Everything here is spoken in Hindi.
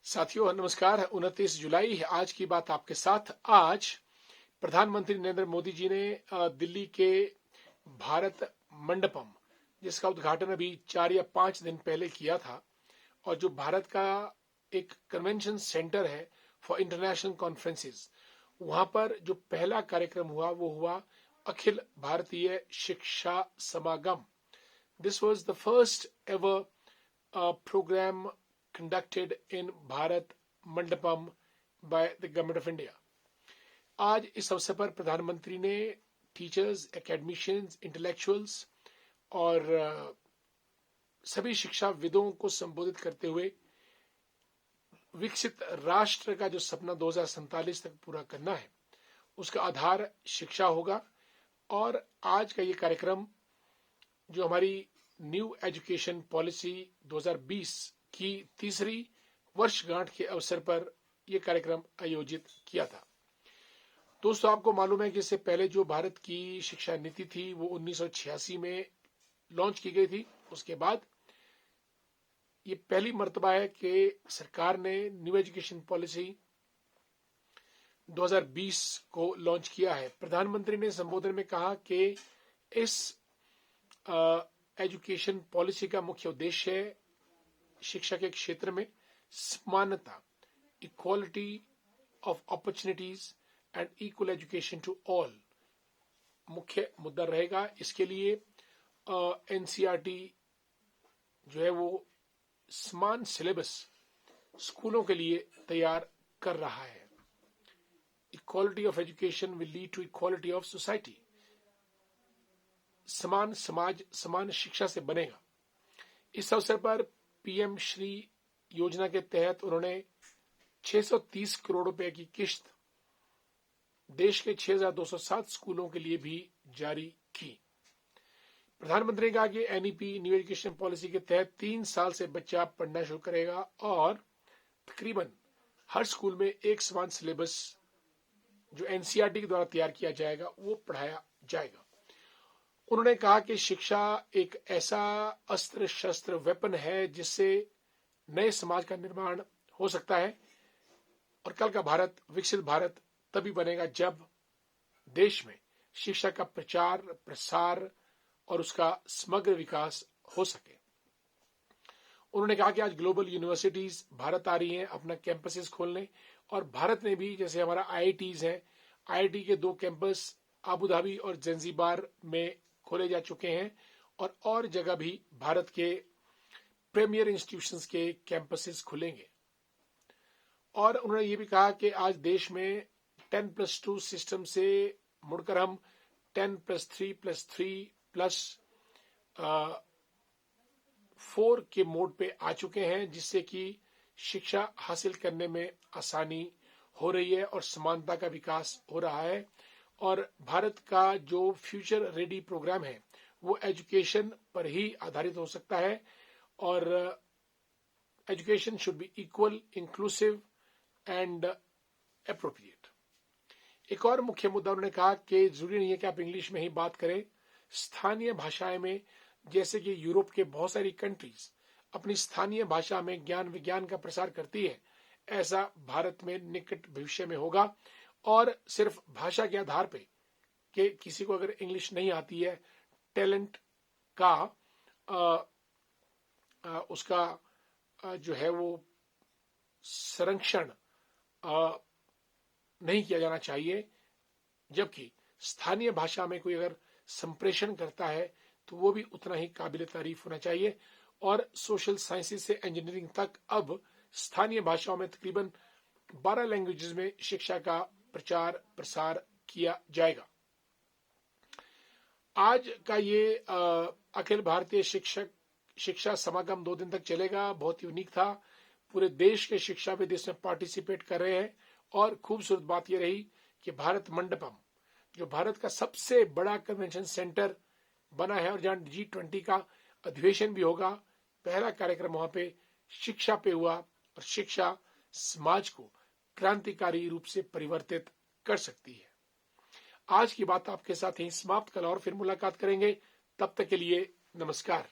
साथियों नमस्कार। 29 जुलाई है आज की बात आपके साथ। आज प्रधानमंत्री नरेंद्र मोदी जी ने दिल्ली के भारत मंडपम, जिसका उद्घाटन अभी 4 या 5 दिन पहले किया था, और जो भारत का एक कन्वेंशन सेंटर है फॉर इंटरनेशनल कॉन्फ्रेंसेस, वहां पर जो पहला कार्यक्रम हुआ वो हुआ अखिल भारतीय शिक्षा समागम। This was the first ever program conducted in Bharat Mandapam by the Government of India. आज इस अवसर पर प्रधानमंत्री ने टीचर्स, एकेडमिशियंस, इंटेलेक्चुअल्स और सभी शिक्षाविदों को संबोधित करते हुए विकसित राष्ट्र का जो सपना 2047 तक पूरा करना है, उसका आधार शिक्षा होगा। और आज का ये कार्यक्रम जो हमारी न्यू एजुकेशन पॉलिसी 2020 की तीसरी वर्षगांठ के अवसर पर यह कार्यक्रम आयोजित किया था। दोस्तों, आपको मालूम है कि इससे पहले जो भारत की शिक्षा नीति थी वो 1986 में लॉन्च की गई थी। उसके बाद ये पहली मर्तबा है कि सरकार ने न्यू एजुकेशन पॉलिसी 2020 को लॉन्च किया है। प्रधानमंत्री ने संबोधन में कहा कि इस एजुकेशन पॉलिसी का मुख्य उद्देश्य है शिक्षा के क्षेत्र में समानता, equality of opportunities and equal education to all मुख्य मुद्दा रहेगा। इसके लिए एनसीईआरटी जो है वो समान सिलेबस स्कूलों के लिए तैयार कर रहा है। Equality of education will lead to equality of society. समान समाज समान शिक्षा से बनेगा। इस अवसर पर पीएम श्री योजना के तहत उन्होंने 630 करोड़ रुपए की किस्त देश के 6207 स्कूलों के लिए भी जारी की। प्रधानमंत्री ने कहा कि एनईपी न्यू एजुकेशन पॉलिसी के तहत 3 साल से बच्चा पढ़ना शुरू करेगा और तकरीबन हर स्कूल में एक समान सिलेबस जो एनसीईआरटी के द्वारा तैयार किया जाएगा वो पढ़ाया जाएगा। उन्होंने कहा कि शिक्षा एक ऐसा अस्त्र शस्त्र वेपन है जिससे नए समाज का निर्माण हो सकता है, और कल का भारत विकसित भारत तभी बनेगा जब देश में शिक्षा का प्रचार प्रसार और उसका समग्र विकास हो सके। उन्होंने कहा कि आज ग्लोबल यूनिवर्सिटीज भारत आ रही हैं अपना कैंपसेस खोलने, और भारत ने भी, जैसे हमारा आईआईटीज है, आईआईटी के 2 कैंपस आबू धाबी और जंजीबार में खोले जा चुके हैं, और जगह भी भारत के प्रीमियर इंस्टीट्यूशंस के कैंपसेस खुलेंगे। और उन्होंने ये भी कहा कि आज देश में 10+2 सिस्टम से मुड़कर हम 10+3+3+4 के मोड पे आ चुके हैं, जिससे कि शिक्षा हासिल करने में आसानी हो रही है और समानता का विकास हो रहा है। और भारत का जो फ्यूचर रेडी प्रोग्राम है वो एजुकेशन पर ही आधारित हो सकता है, और education should be equal, inclusive and appropriate. एक और मुख्य मुद्दा उन्होंने कहा कि जरूरी नहीं है कि आप इंग्लिश में ही बात करें। स्थानीय भाषाएं में, जैसे कि यूरोप के बहुत सारी कंट्रीज अपनी स्थानीय भाषा में ज्ञान विज्ञान का प्रसार करती है, ऐसा भारत में निकट भविष्य में होगा। और सिर्फ भाषा के आधार पे कि किसी को अगर इंग्लिश नहीं आती है, टैलेंट का उसका जो है वो संरक्षण नहीं किया जाना चाहिए, जबकि स्थानीय भाषा में कोई अगर संप्रेषण करता है तो वो भी उतना ही काबिल तारीफ होना चाहिए। और सोशल साइंसेज से इंजीनियरिंग तक अब स्थानीय भाषाओं में तकरीबन 12 लैंग्वेजेस में शिक्षा का प्रचार प्रसार किया जाएगा। आज का ये अखिल भारतीय शिक्षा समागम 2 दिन तक चलेगा। बहुत यूनिक था। पूरे देश के शिक्षाविद इसमें पार्टिसिपेट कर रहे हैं, और खूबसूरत बात यह रही कि भारत मंडपम जो भारत का सबसे बड़ा कन्वेंशन सेंटर बना है और जहां G20 का अधिवेशन भी होगा, पहला कार्यक्रम वहां पे शिक्षा पे हुआ, और शिक्षा समाज को क्रांतिकारी रूप से परिवर्तित कर सकती है। आज की बात आपके साथ ही समाप्त। कल और फिर मुलाकात करेंगे। तब तक के लिए नमस्कार।